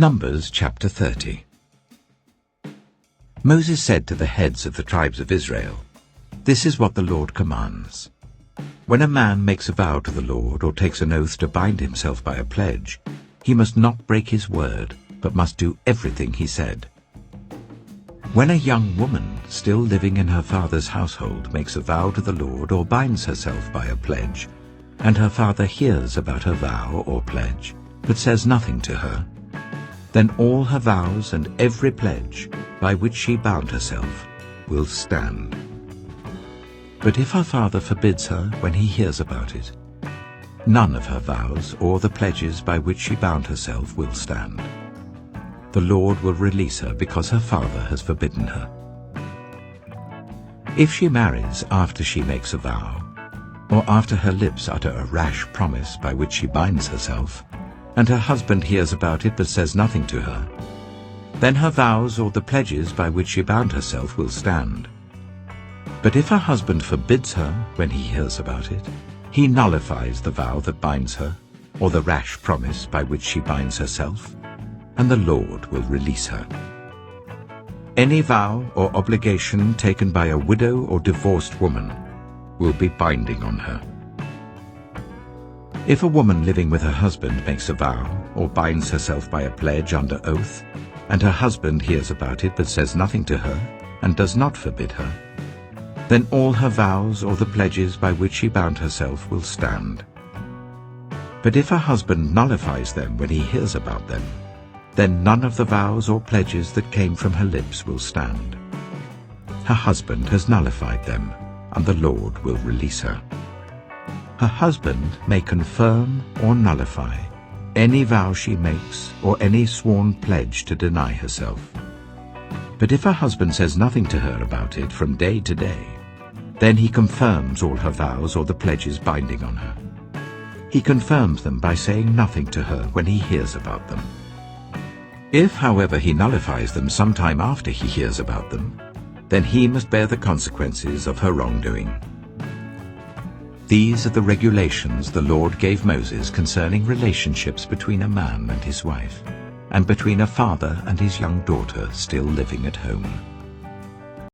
Numbers chapter 30. Moses said to the heads of the tribes of Israel, "This is what the Lord commands. When a man makes a vow to the Lord or takes an oath to bind himself by a pledge, he must not break his word, but must do everything he said. When a young woman still living in her father's household makes a vow to the Lord or binds herself by a pledge, and her father hears about her vow or pledge, but says nothing to her, then all her vows and every pledge by which she bound herself will stand. But if her father forbids her when he hears about it, none of her vows or the pledges by which she bound herself will stand. The Lord will release her because her father has forbidden her. If she marries after she makes a vow, or after her lips utter a rash promise by which she binds herself, and her husband hears about it but says nothing to her, then her vows or the pledges by which she bound herself will stand. But if her husband forbids her when he hears about it, he nullifies the vow that binds her, or the rash promise by which she binds herself, and the Lord will release her. Any vow or obligation taken by a widow or divorced woman will be binding on her. If a woman living with her husband makes a vow or binds herself by a pledge under oath, and her husband hears about it but says nothing to her and does not forbid her, then all her vows or the pledges by which she bound herself will stand. But if her husband nullifies them when he hears about them, then none of the vows or pledges that came from her lips will stand. Her husband has nullified them, and the Lord will release her. Her husband may confirm or nullify any vow she makes or any sworn pledge to deny herself. But if her husband says nothing to her about it from day to day, then he confirms all her vows or the pledges binding on her. He confirms them by saying nothing to her when he hears about them. If, however, he nullifies them sometime after he hears about them, then he must bear the consequences of her wrongdoing. These are the regulations the Lord gave Moses concerning relationships between a man and his wife, and between a father and his young daughter still living at home.